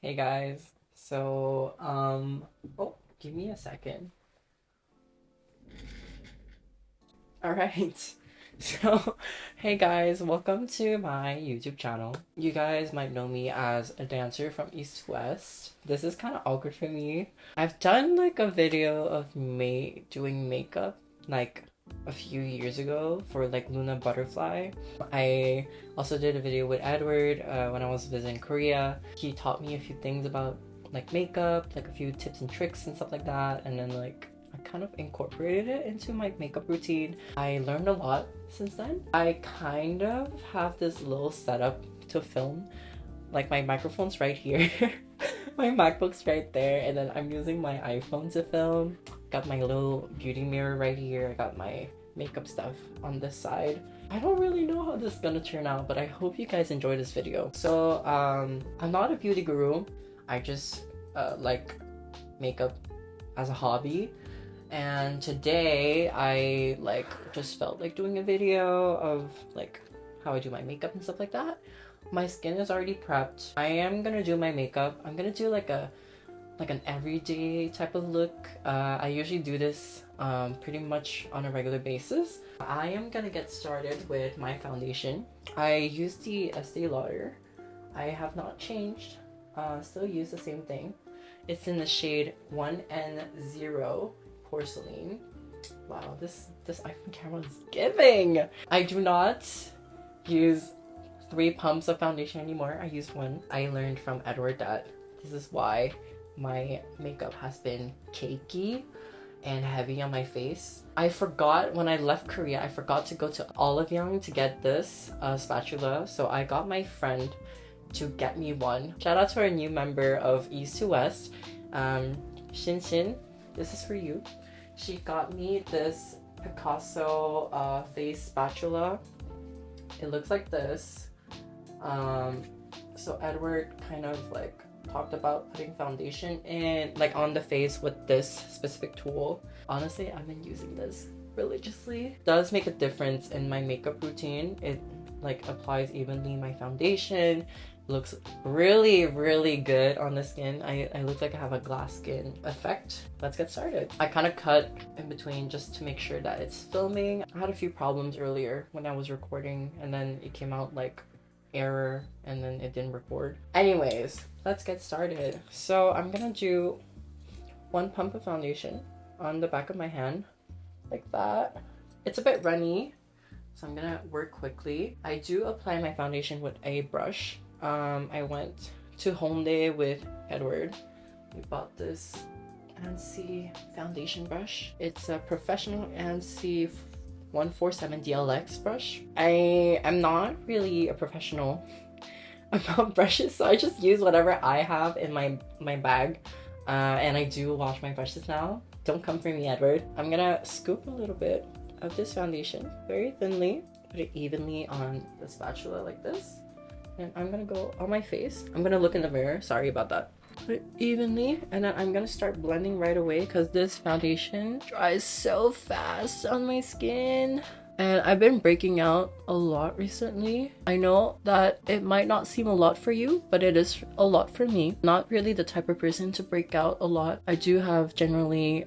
Hey guys. Oh, give me a second. All right. So, hey guys, welcome to my YouTube channel. You guys might know me as a dancer from East West. This is kind of awkward for me. I've done like a video of me doing makeup like a few years ago for like Luna Butterfly. I also did a video with Edward when I was visiting Korea. He taught me a few things about like makeup, like a few tips and tricks and stuff like that, and then like I kind of incorporated it into my makeup routine. I learned a lot since then. I kind of have this little setup to film. Like my microphone's right here. My MacBook's right there, and then I'm using my iPhone to film. Got my little beauty mirror right here. I got my makeup stuff on this side. I don't really know how this is gonna turn out, but I hope you guys enjoy this video. I'm not a beauty guru. I just like makeup as a hobby. And today I like just felt like doing a video of like how I do my makeup and stuff like that. My skin is already prepped. I am gonna do my makeup. I'm gonna do like an everyday type of look. I usually do this pretty much on a regular basis. I am gonna get started with my foundation. I use the Estee Lauder. I have not changed. Still use the same thing. It's in the shade 1N0 Porcelain. Wow, this iPhone camera is giving! I do not use 3 pumps of foundation anymore. I use one. I learned from Edward that this is why my makeup has been cakey and heavy on my face. I forgot when I left Korea, I forgot to go to Olive Young to get this spatula. So I got my friend to get me one. Shout out to our new member of East to West, Shin Shin. This is for you. She got me this Picasso face spatula. It looks like this. So Edward kind of like talked about putting foundation in like on the face with this specific tool. Honestly, I've been using this religiously. It does make a difference in my makeup routine. It like applies evenly my foundation. Looks really good on the skin. I look like I have a glass skin effect. Let's get started. I kind of cut in between just to make sure that it's filming. I had a few problems earlier when I was recording, and then it came out like error, and then it didn't record. Anyways, let's get started. So I'm gonna do 1 pump of foundation on the back of my hand like that. It's a bit runny, so I'm gonna work quickly. I do apply my foundation with a brush. I went to Hongdae with Edward. We bought this Ansi foundation brush. It's a professional Ansi 147 DLX brush. I am not really a professional about brushes, so I just use whatever I have in my bag. And I do wash my brushes now. Don't come for me, Edward. I'm gonna scoop a little bit of this foundation very thinly, put it evenly on the spatula like this, and I'm gonna go on my face. I'm gonna look in the mirror. Sorry about that. Put it evenly, and then I'm gonna start blending right away because this foundation dries so fast on my skin. And I've been breaking out a lot recently. I know that it might not seem a lot for you, but it is a lot for me. Not really the type of person to break out a lot. I do have generally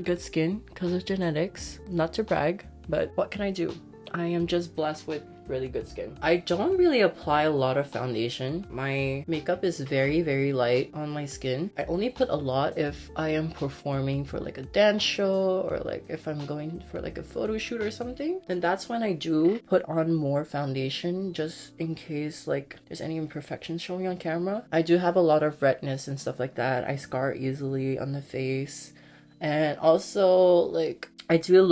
good skin because of genetics. Not to brag, but what can I do? I am just blessed with really good skin. I don't really apply a lot of foundation. My makeup is very light on my skin. I only put a lot if I am performing for like a dance show, or like if I'm going for like a photo shoot or something, then that's when I do put on more foundation, just in case like there's any imperfections showing on camera. I do have a lot of redness and stuff like that. I scar easily on the face, and also like I do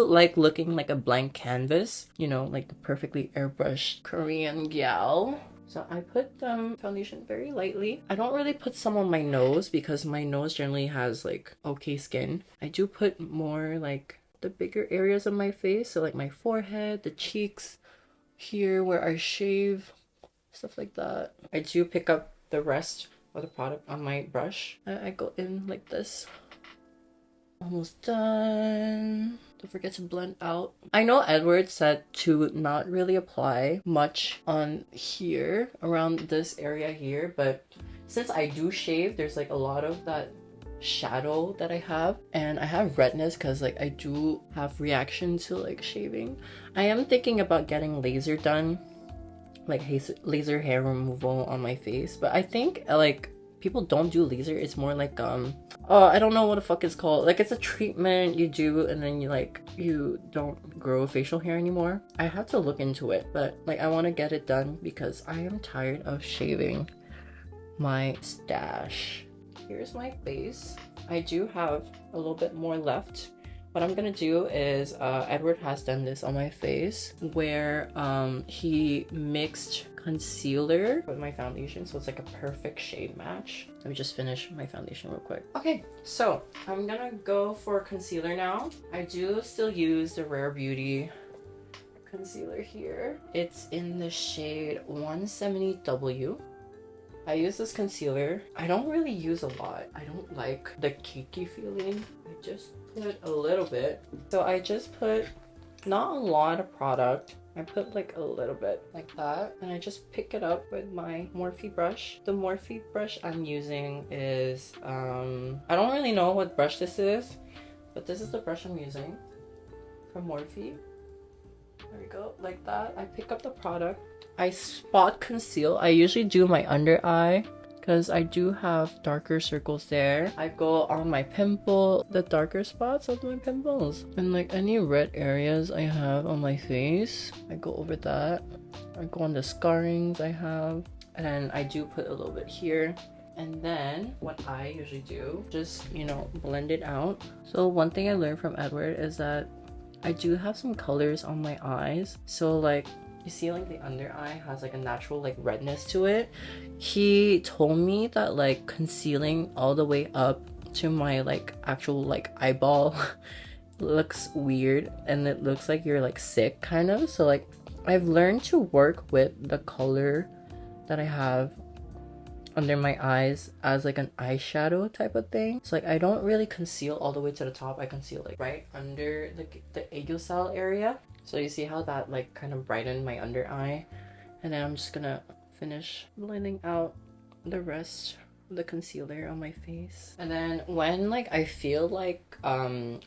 like looking like a blank canvas, you know, like the perfectly airbrushed Korean gal. So I put foundation very lightly. I don't really put some on my nose because my nose generally has like okay skin. I do put more like the bigger areas of my face, so like my forehead, the cheeks, here where I shave, stuff like that. I do pick up the rest of the product on my brush. I go in like this. Almost done. Don't forget to blend out. I know Edward said to not really apply much on here, around this area here, but since I do shave, there's like a lot of that shadow that I have, and I have redness because like I do have reaction to like shaving. I am thinking about getting laser done, like laser hair removal on my face, but I think like people don't do laser. It's more like I don't know what the fuck it's called. Like it's a treatment you do and then you don't grow facial hair anymore. I have to look into it, but like I want to get it done because I am tired of shaving my stash. Here's my face. I do have a little bit more left. What I'm gonna do is, Edward has done this on my face where he mixed concealer with my foundation, so it's like a perfect shade match. Let me just finish my foundation real quick. Okay, so I'm gonna go for concealer now. I do still use the Rare Beauty concealer here. It's in the shade 170W. I use this concealer. I don't really use a lot. I don't like the cakey feeling. I just put a little bit. So I just put not a lot of product. I put like a little bit like that, and I just pick it up with my Morphe brush. The Morphe brush I'm using is I don't really know what brush this is, but this is the brush I'm using from Morphe. There we go, like that. I pick up the product. I spot conceal. I usually do my under eye because I do have darker circles there. I go on my pimple, the darker spots of my pimples, and like any red areas I have on my face, I go over that. I go on the scarrings I have, and I do put a little bit here. And then what I usually do, just, you know, blend it out. So one thing I learned from Edward is that I do have some colors on my eyes. So like, you see like the under eye has like a natural like redness to it. He told me that like concealing all the way up to my like actual like eyeball looks weird, and it looks like you're like sick kind of. So like I've learned to work with the color that I have under my eyes as like an eyeshadow type of thing. So like I don't really conceal all the way to the top. I conceal like right under the aegosal area. So you see how that like kind of brightened my under eye, and then I'm just gonna finish blending out the rest of the concealer on my face. And then when like I feel like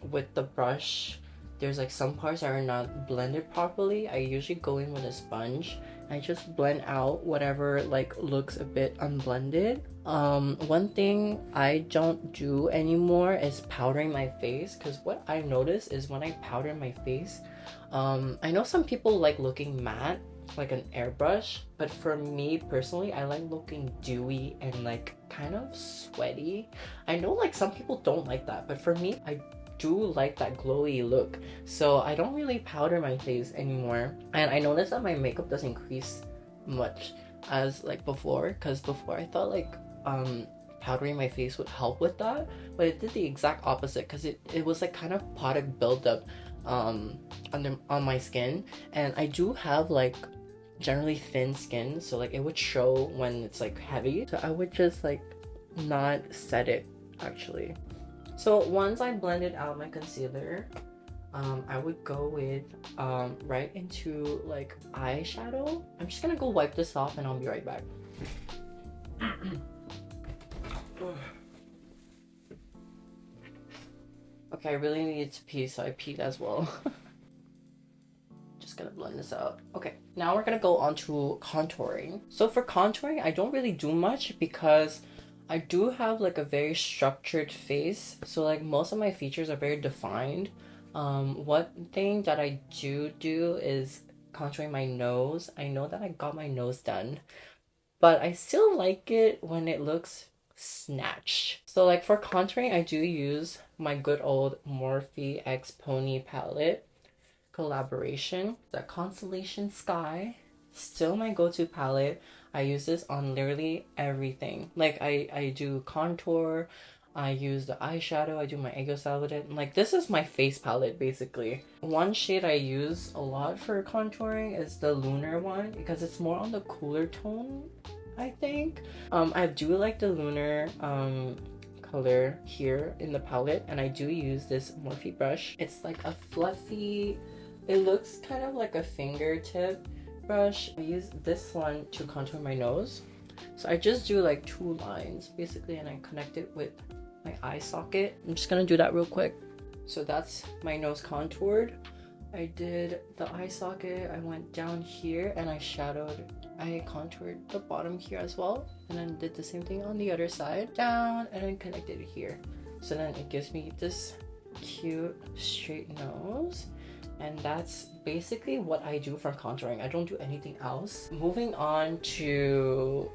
with the brush there's like some parts that are not blended properly, I usually go in with a sponge. I just blend out whatever like looks a bit unblended. One thing I don't do anymore is powdering my face, because what I notice is when I powder my face, I know some people like looking matte like an airbrush, but for me personally, I like looking dewy and like kind of sweaty. I know like some people don't like that, but for me, I do like that glowy look. So I don't really powder my face anymore, and I noticed that my makeup doesn't increase much as like before, because before I thought like powdering my face would help with that, but it did the exact opposite, because it was like kind of product buildup on my skin, and I do have like generally thin skin, so like it would show when it's like heavy, so I would just like not set it actually. So once I blended out my concealer, I would go with right into like eyeshadow. I'm just gonna go wipe this off and I'll be right back. Okay, I really needed to pee, so I peed as well. Just gonna blend this out. Okay, now we're gonna go on to contouring. So for contouring, I don't really do much because I do have like a very structured face, so like most of my features are very defined. One thing that I do is contouring my nose. I know that I got my nose done, but I still like it when it looks snatched. So like for contouring, I do use my good old Morphe X Pony palette collaboration. The Constellation Sky, still my go-to palette. I use this on literally everything. Like I do contour, I use the eyeshadow, I do my aegosal with it. Like this is my face palette basically. One shade I use a lot for contouring is the Lunar one, because it's more on the cooler tone, I think. I do like the Lunar color here in the palette, and I do use this Morphe brush. It's like a fluffy, it looks kind of like a fingertip brush. I use this one to contour my nose. So I just do like 2 lines basically, and I connect it with my eye socket. I'm just gonna do that real quick. So that's my nose contoured. I did the eye socket, I went down here and I contoured the bottom here as well, and then did the same thing on the other side, down, and then connected it here. So then it gives me this cute straight nose, and that's basically what I do for contouring. I don't do anything else. Moving on to,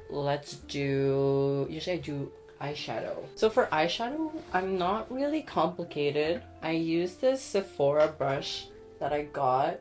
usually I do eyeshadow. So for eyeshadow, I'm not really complicated. I use this Sephora brush that I got.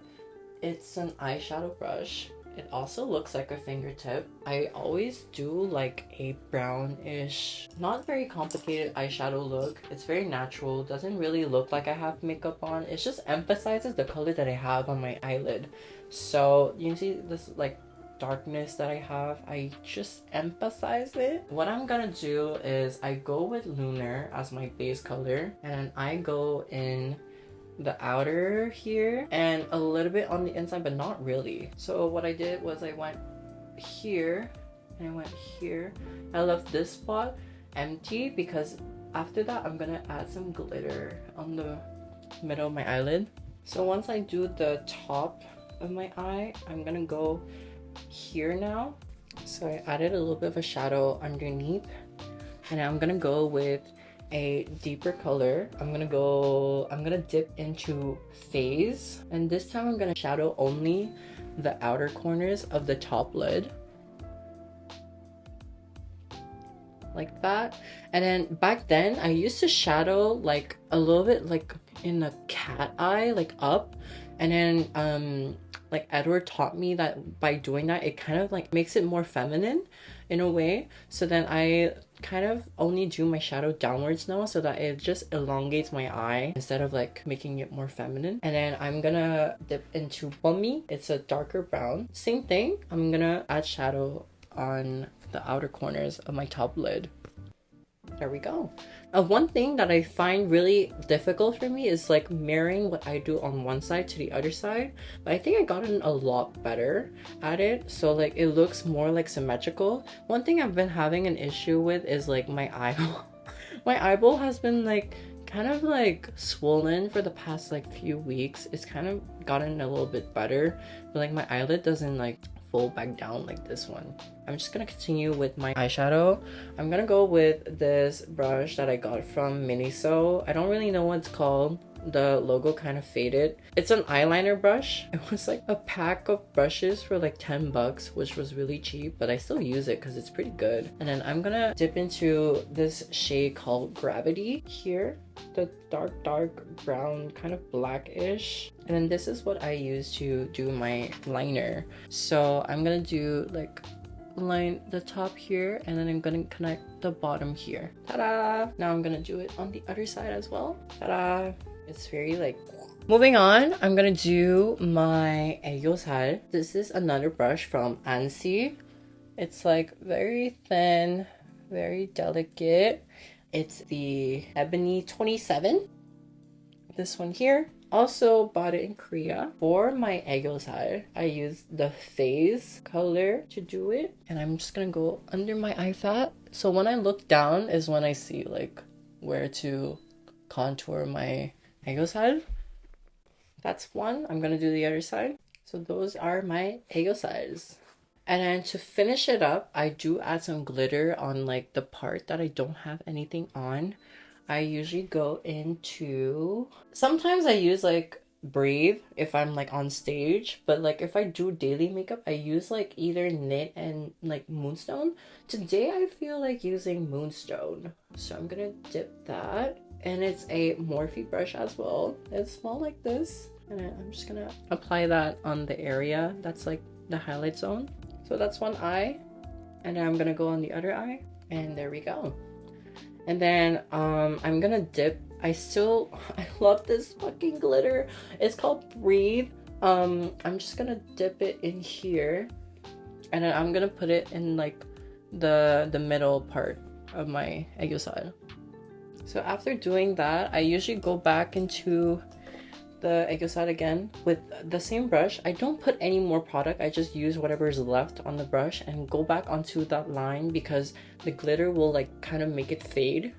It's an eyeshadow brush. It also looks like a fingertip. I always do like a brownish, not very complicated eyeshadow look. It's very natural, doesn't really look like I have makeup on. It just emphasizes the color that I have on my eyelid. So you see this like darkness that I have, I just emphasize it. What I'm gonna do is I go with Lunar as my base color, and then I go in the outer here and a little bit on the inside, but not really. So what I did was I went here and I went here. I left this spot empty because after that I'm gonna add some glitter on the middle of my eyelid. So once I do the top of my eye, I'm gonna go here now. So I added a little bit of a shadow underneath, and I'm gonna go with a deeper color. I'm gonna dip into Phase, and this time I'm gonna shadow only the outer corners of the top lid, like that. And then back then I used to shadow like a little bit like in the cat eye, like up, and then like Edward taught me that by doing that it kind of like makes it more feminine in a way. So then I kind of only do my shadow downwards now, so that it just elongates my eye instead of like making it more feminine. And then I'm gonna dip into Bummy. It's a darker brown. Same thing, I'm gonna add shadow on the outer corners of my top lid. There we go. One thing that I find really difficult for me is like mirroring what I do on one side to the other side, but I think I gotten a lot better at it, so like it looks more like symmetrical. One thing I've been having an issue with is like my eyeball. My eyeball has been like kind of like swollen for the past like few weeks. It's kind of gotten a little bit better, but like my eyelid doesn't like fold back down like this one. I'm just gonna continue with my eyeshadow. I'm gonna go with this brush that I got from Miniso. I don't really know what it's called. The logo kind of faded. It's an eyeliner brush. It was like a pack of brushes for like 10 bucks, which was really cheap, but I still use it because it's pretty good. And then I'm gonna dip into this shade called Gravity here, the dark brown, kind of blackish. And then this is what I use to do my liner. So I'm gonna do like line the top here, and then I'm gonna connect the bottom here. Ta-da! Now I'm gonna do it on the other side as well. Ta-da! It's very like... Moving on, I'm gonna do my aegosal. This is another brush from Ansi. It's like very thin, very delicate. It's the Ebony 27. This one here. Also bought it in Korea. For my aegosal, I used the Phase color to do it. And I'm just gonna go under my eye fat. So when I look down is when I see like where to contour my aegosal. That's one. I'm gonna do the other side. So those are my aegosals. And then to finish it up, I do add some glitter on like the part that I don't have anything on. I usually go into... Sometimes I use like Breathe if I'm like on stage, but like if I do daily makeup, I use like either Knit and like Moonstone. Today I feel like using Moonstone, so I'm gonna dip that. And it's a Morphe brush as well. It's small like this, and I'm just gonna apply that on the area that's like the highlight zone. So that's one eye, and then I'm gonna go on the other eye, and there we go. And then I'm gonna dip. I love this fucking glitter. It's called Breathe. I'm just gonna dip it in here, and then I'm gonna put it in like the middle part of my aegosal. So after doing that, I usually go back into the Aegosal again with the same brush. I don't put any more product. I just use whatever is left on the brush and go back onto that line because the glitter will like kind of make it fade.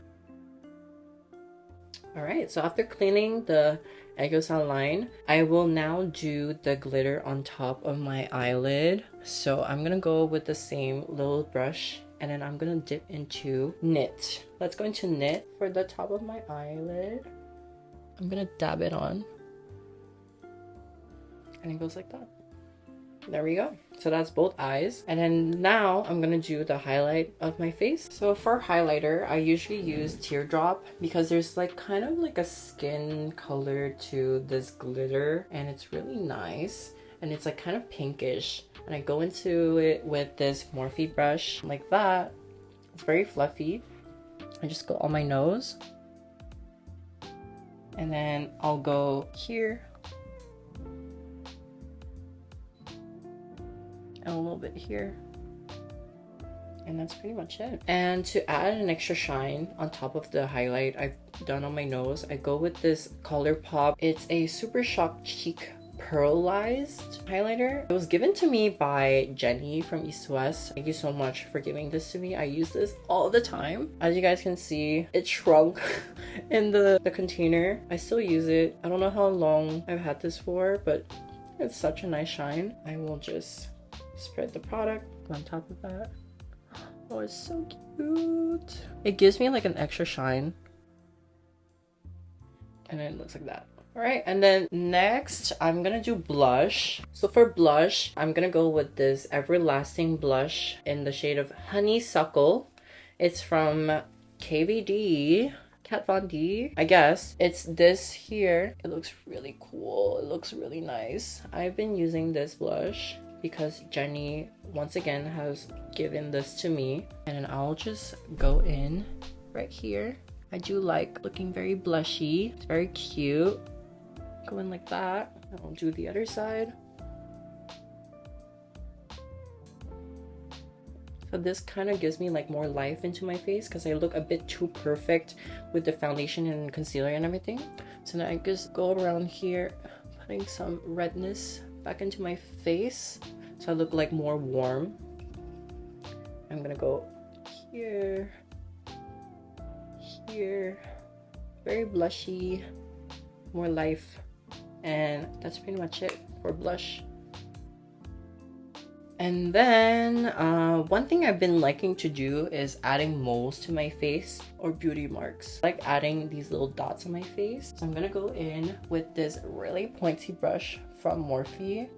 Alright, so after cleaning the Aegosal line, I will now do the glitter on top of my eyelid. So I'm gonna go with the same little brush and then I'm gonna dip into Knit. Let's go into Knit for the top of my eyelid. I'm gonna dab it on. And it goes like that. There we go. So that's both eyes. And then now I'm gonna do the highlight of my face. So for highlighter, I usually use Teardrop because there's like kind of like a skin color to this glitter and it's really nice. And it's like kind of pinkish. And I go into it with this Morphe brush like that. It's very fluffy. I just go on my nose. And then I'll go here. And a little bit here. And that's pretty much it. And to add an extra shine on top of the highlight I've done on my nose, I go with this ColourPop. It's a Super Shock Cheek Pearlized highlighter. It was given to me by Jenny from East West. Thank you so much for giving this to me. I use this all the time. As you guys can see, it shrunk in the container. I still use it. I don't know how long I've had this for, but it's such a nice shine. I will just spread the product on top of that. Oh, it's so cute. It gives me like an extra shine. And then it looks like that. Alright, and then next I'm gonna do blush. So for blush, I'm gonna go with this Everlasting blush in the shade of Honeysuckle. It's from KVD, Kat Von D, I guess. It's this here. It looks really cool. It looks really nice. I've been using this blush because Jenny once again has given this to me. And then I'll just go in right here. I do like looking very blushy. It's very cute. Go in like that. I'll do the other side. So this kind of gives me like more life into my face because I look a bit too perfect with the foundation and concealer and everything. So now I just go around here, putting some redness back into my face so I look like more warm. I'm gonna go here, here, very blushy, more life. And that's pretty much it for blush. And then one thing I've been liking to do is adding moles to my face or beauty marks. I like adding these little dots on my face. So I'm gonna go in with this really pointy brush from Morphe.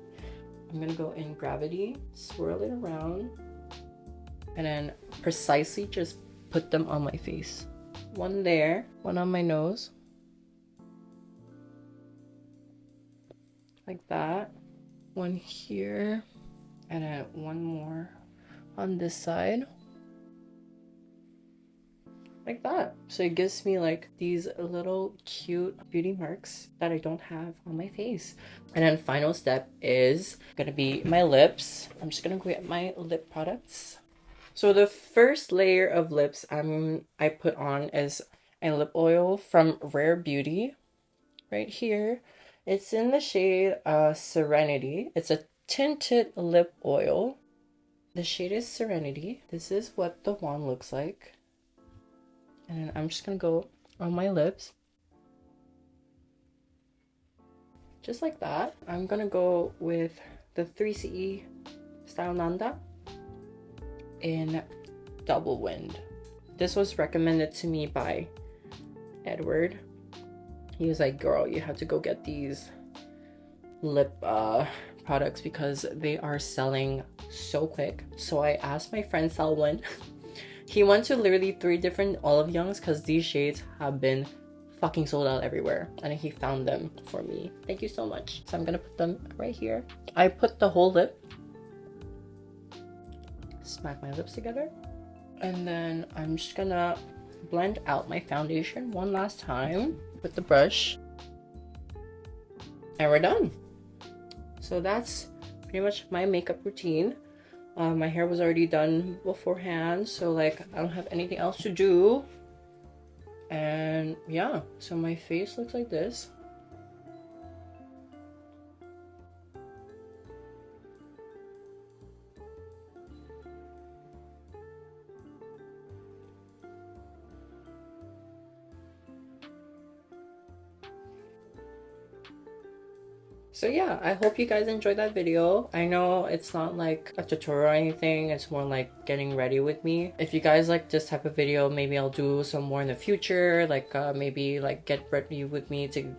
I'm gonna go in Gravity, swirl it around, and then precisely just put them on my face. One there, one on my nose. Like that. One here. And then one more on this side. Like that. So it gives me like these little cute beauty marks that I don't have on my face. And then final step is gonna be my lips. I'm just gonna go get my lip products. So the first layer of lips I put on is a lip oil from Rare Beauty. Right here. It's in the shade Serenity. It's a tinted lip oil. The shade is Serenity. This is what the wand looks like. And then I'm just gonna go on my lips. Just like that. I'm gonna go with the 3CE Style Nanda in Double Wind. This was recommended to me by Edward. He was like, girl, you have to go get these lip products because they are selling so quick. So I asked my friend Selwyn. He went to literally 3 different Olive Youngs because these shades have been fucking sold out everywhere. And he found them for me. Thank you so much. So I'm gonna put them right here. I put the whole lip. Smack my lips together. And then I'm just gonna blend out my foundation one last time with the brush. And we're done. So that's pretty much my makeup routine. My hair was already done beforehand, so like I don't have anything else to do. And yeah, so my face looks like this. So yeah, I hope you guys enjoyed that video. I know it's not like a tutorial or anything, it's more like getting ready with me. If you guys like this type of video, maybe I'll do some more in the future, like maybe like get ready with me to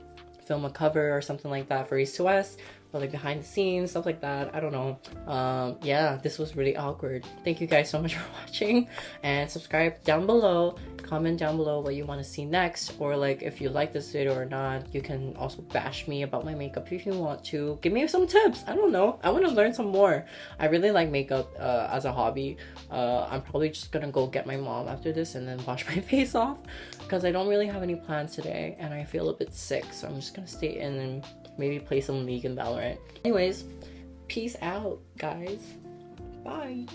film a cover or something like that for East to West, or like behind the scenes, stuff like that. I don't know. Yeah, this was really awkward. Thank you guys so much for watching, and subscribe down below. Comment down below what you want to see next, or like if you like this video or not. You can also bash me about my makeup if you want to. Give me some tips. I don't know. I want to learn some more. I really like makeup as a hobby. I'm probably just gonna go get my mom after this and then wash my face off, because I don't really have any plans today and I feel a bit sick, so I'm just gonna stay in and maybe play some League and Valorant. Anyways, peace out, guys. Bye.